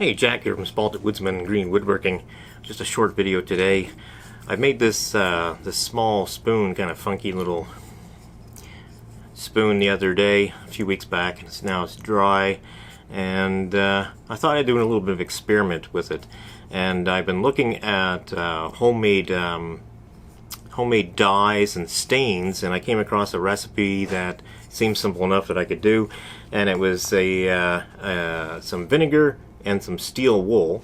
Hey, Jack here from Spalted Woodsman and Green Woodworking. Just a short video today. I made this this small spoon, kind of funky little spoon the other day, a few weeks back. Now it's dry, and I thought I'd do a little bit of experiment with it. And I've been looking at homemade dyes and stains, and I came across a recipe that seemed simple enough that I could do. And it was some vinegar and some steel wool,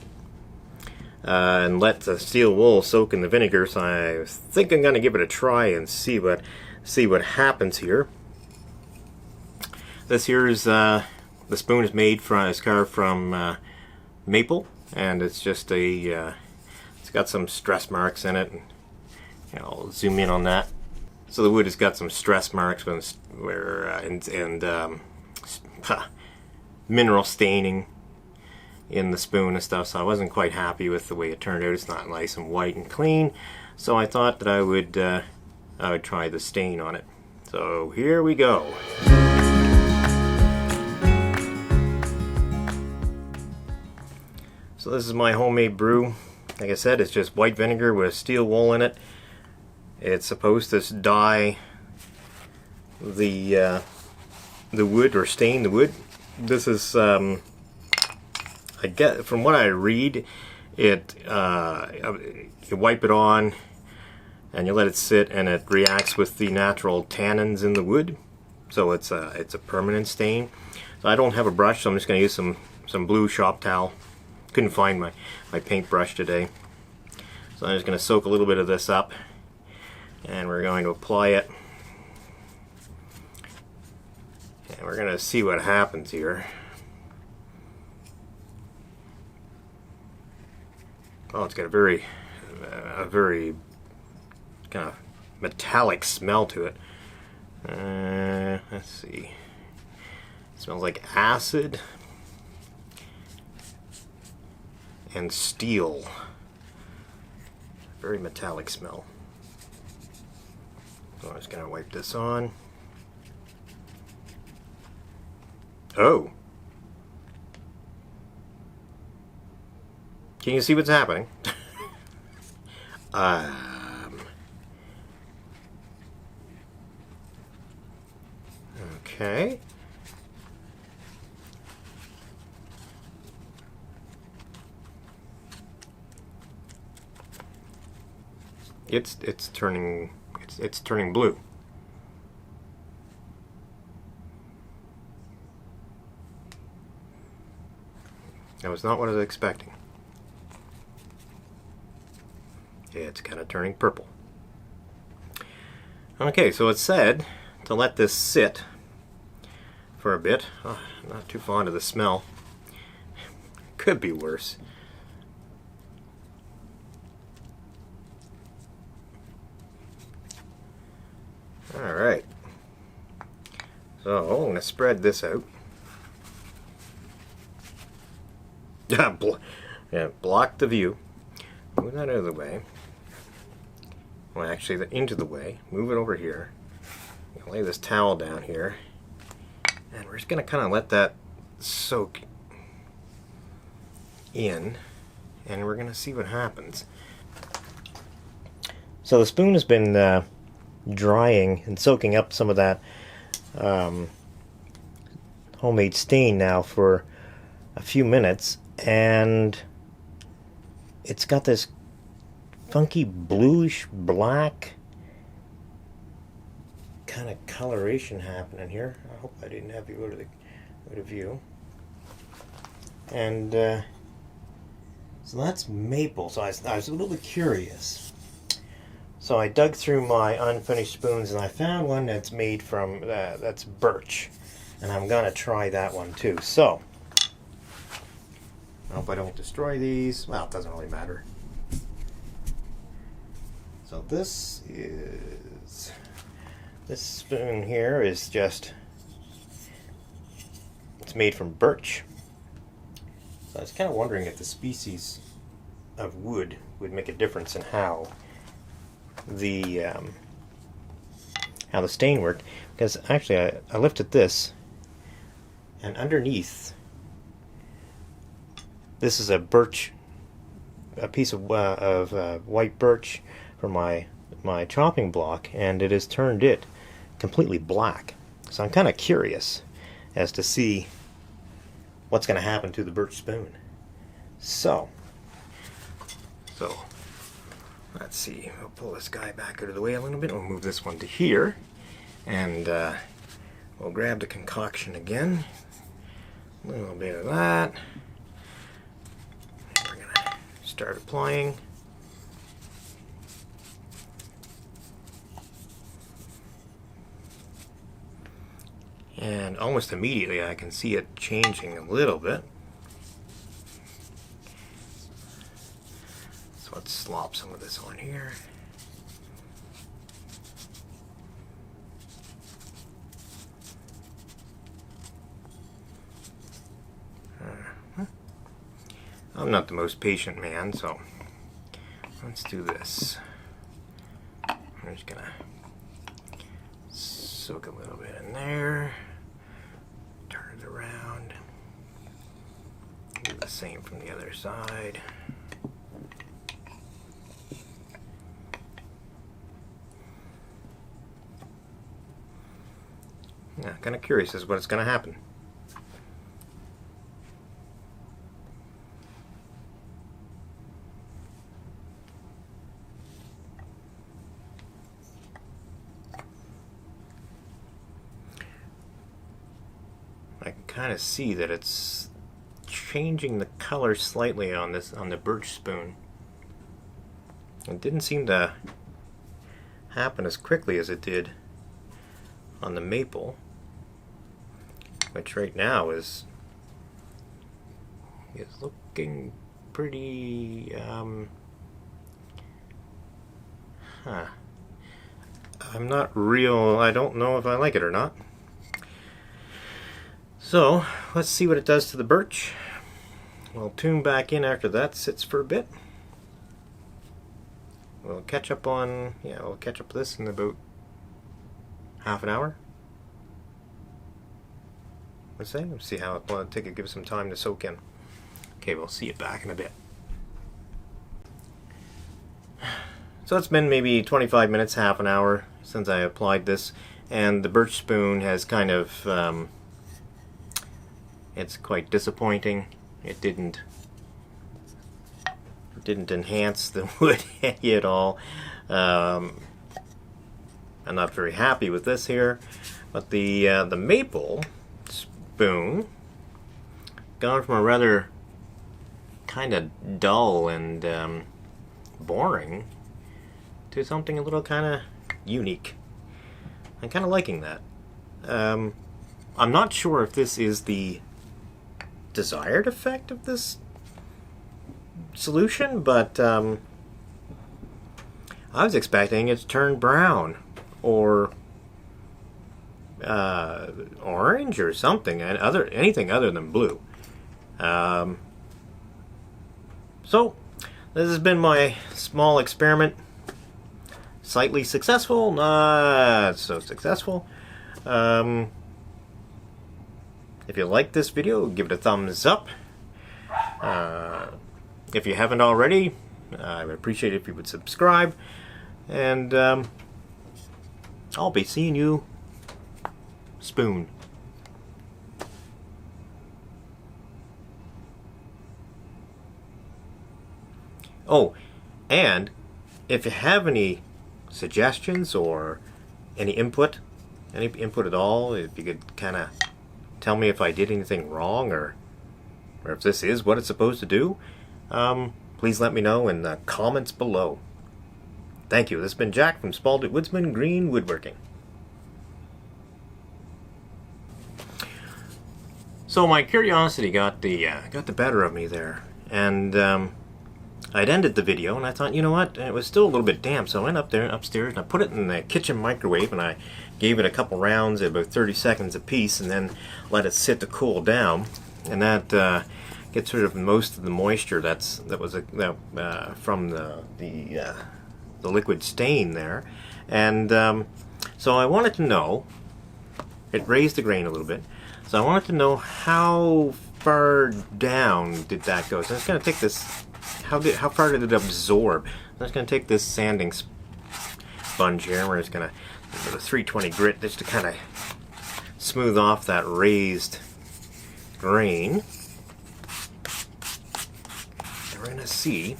and let the steel wool soak in the vinegar. So I think I'm going to give it a try and see what happens here. This here is the spoon is carved from maple, and it's just it's got some stress marks in it. I'll zoom in on that. So the wood has got some stress marks mineral staining in the spoon and stuff, so I wasn't quite happy with the way it turned out. It's not nice and white and clean, so I thought that I would try the stain on it. So here we go. So this is my homemade brew. Like I said, it's just white vinegar with steel wool in it. It's supposed to dye the wood, or stain the wood. This is I get, from what I read, you wipe it on and you let it sit, and it reacts with the natural tannins in the wood, so it's a permanent stain. So I don't have a brush, so I'm just going to use some blue shop towel. Couldn't find my paintbrush today, so I'm just going to soak a little bit of this up, and we're going to apply it, and we're going to see what happens here. Oh, it's got a very kind of metallic smell to it. Let's see. It smells like acid and steel. Very metallic smell. So I'm just going to wipe this on. Oh! Can you see what's happening? Okay. It's turning blue. That was not what I was expecting. It's kind of turning purple. Okay, so it's said to let this sit for a bit. Oh, not too fond of the smell. Could be worse. Alright. So I'm going to spread this out. Block the view. Move that out of the way. Well, actually, into the way. Move it over here. Lay this towel down here, and we're just going to kind of let that soak in, and we're going to see what happens. So the spoon has been drying and soaking up some of that homemade stain now for a few minutes, and it's got this funky bluish black kind of coloration happening here. I hope I didn't have you out of view. And so that's maple. So I was a little bit curious. So I dug through my unfinished spoons, and I found one that's made from that's birch, and I'm gonna try that one too. So I hope I don't destroy these. Well, it doesn't really matter. So this spoon here is just, it's made from birch. So I was kind of wondering if the species of wood would make a difference in how the stain worked. Because actually I lifted this, and underneath This is a piece of white birch from my chopping block, and it has turned it completely black. So I'm kind of curious as to see what's going to happen to the birch spoon. So let's see. We'll pull this guy back out of the way a little bit. We'll move this one to here, and we'll grab the concoction again. A little bit of that. We're going to start applying. And almost immediately I can see it changing a little bit. So let's slop some of this on here. I'm not the most patient man, so let's do this. I'm just gonna soak a little bit in there, turn it around, do the same from the other side. Yeah, kind of curious as to what's going to happen. I can kind of see that it's changing the color slightly on the birch spoon. It didn't seem to happen as quickly as it did on the maple, which right now is looking pretty I'm not real, I don't know if I like it or not. So let's see what it does to the birch. We'll tune back in after that sits for a bit. We'll catch up on, we'll catch up this in about half an hour. Let's see how it will take it, give it some time to soak in. Okay, we'll see it back in a bit. So it's been maybe 25 minutes, half an hour since I applied this, and the birch spoon has kind of it's quite disappointing. It didn't enhance the wood at all. I'm not very happy with this here, but the maple spoon gone from a rather kind of dull and boring to something a little kind of unique. I'm kind of liking that. I'm not sure if this is the desired effect of this solution, but I was expecting it to turn brown or orange or something, and anything other than blue. So this has been my small experiment. Slightly successful, not so successful. If you like this video, give it a thumbs up. If you haven't already, I would appreciate it if you would subscribe. And I'll be seeing you spoon. Oh, and if you have any suggestions or any input at all, if you could kind of tell me if I did anything wrong or if this is what it's supposed to do, please let me know in the comments below. Thank you. This has been Jack from Spalding Woodsman Green Woodworking. So my curiosity got the better of me there, and I'd ended the video, and I thought, you know what, it was still a little bit damp, so I went upstairs and I put it in the kitchen microwave, and I gave it a couple rounds at about 30 seconds a piece, and then let it sit to cool down, and that gets rid of most of the moisture that was from the liquid stain there. And so I wanted to know, it raised the grain a little bit, so I wanted to know how far down did that go? So I'm just going to take this, how far did it absorb? I'm just going to take this sanding sponge here, and we're just going to do a 320 grit just to kind of smooth off that raised grain. And we're going to see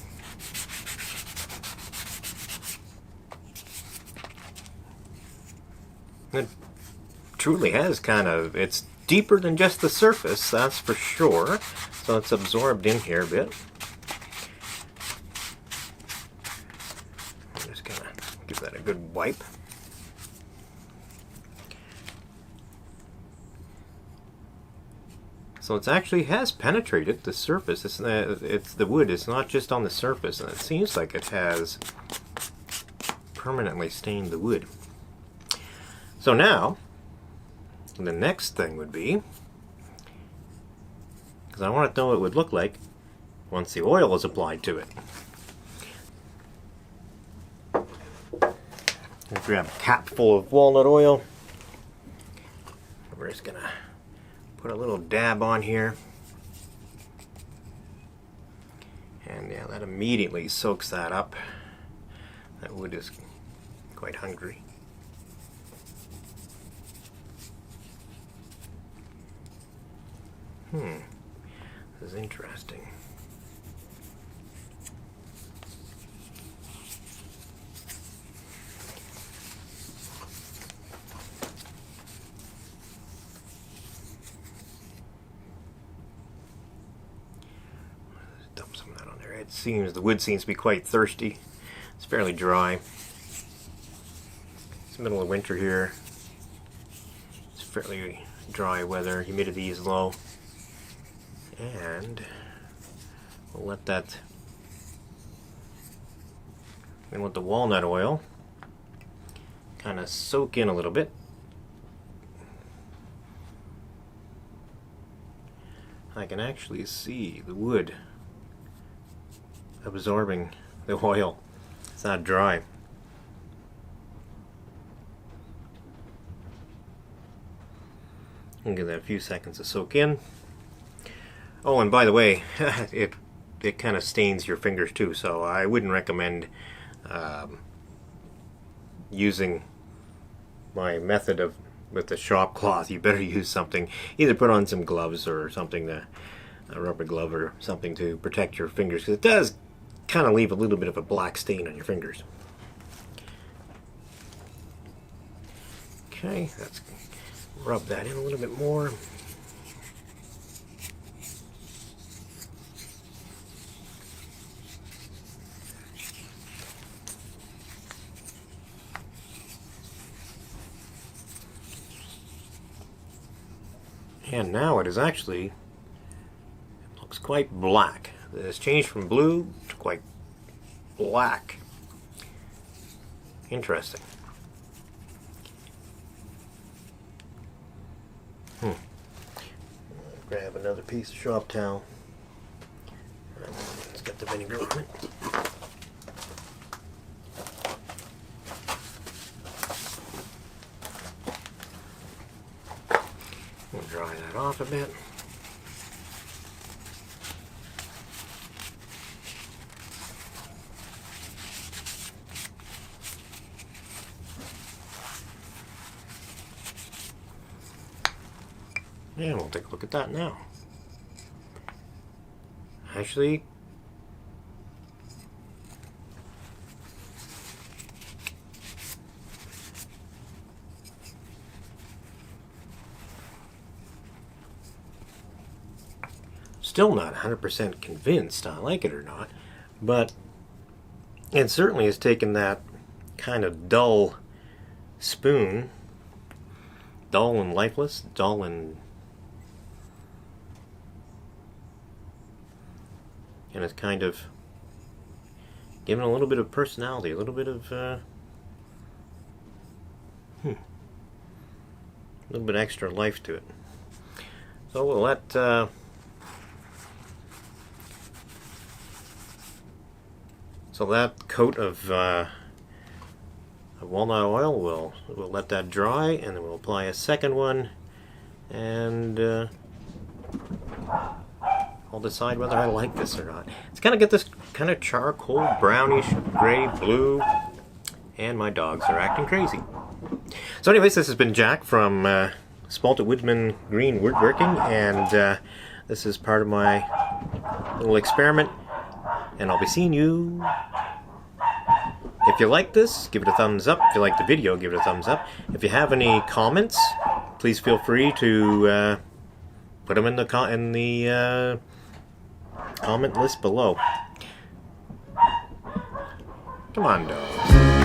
it truly has kind of, it's deeper than just the surface, that's for sure. So it's absorbed in here a bit. I'm just gonna give that a good wipe. So it actually has penetrated the surface. It's the wood. It's not just on the surface, and it seems like it has permanently stained the wood. So now, the next thing would be, because I want to know what it would look like once the oil is applied to it. I'll grab a cap full of walnut oil. We're just going to put a little dab on here. And yeah, that immediately soaks that up. That wood is quite hungry. This is interesting. Dump some of that on there. It seems, the wood seems to be quite thirsty. It's fairly dry. It's the middle of winter here. It's fairly dry weather. Humidity is low. And we'll let that, and let the walnut oil kind of soak in a little bit. I can actually see the wood absorbing the oil. It's not dry. I'll give that a few seconds to soak in. Oh, and by the way, it kind of stains your fingers too, so I wouldn't recommend using my method of with the shop cloth. You better use something, either put on some gloves or something, a rubber glove or something to protect your fingers, because it does kind of leave a little bit of a black stain on your fingers. Okay, let's rub that in a little bit more. And now it is actually, it looks quite black. It has changed from blue to quite black. Interesting. Grab another piece of shop towel. Let's get the vinegar on it. We'll dry that off a bit. And we'll take a look at that now. Actually, still not 100% convinced I like it or not, but it certainly has taken that kind of dull spoon, dull and lifeless, dull and it's kind of given a little bit of personality, a little bit of a little bit extra life to it. So we'll let so that coat of walnut oil, we'll let that dry, and then we'll apply a second one, and I'll decide whether I like this or not. It's kind of got this kind of charcoal, brownish, gray, blue, and my dogs are acting crazy. So anyways, this has been Jack from Spalted Woodsman Green Woodworking, and this is part of my little experiment, and I'll be seeing you. If you like this, give it a thumbs up. If you like the video, give it a thumbs up. If you have any comments, please feel free to put them in the comment list below. Come on, dogs.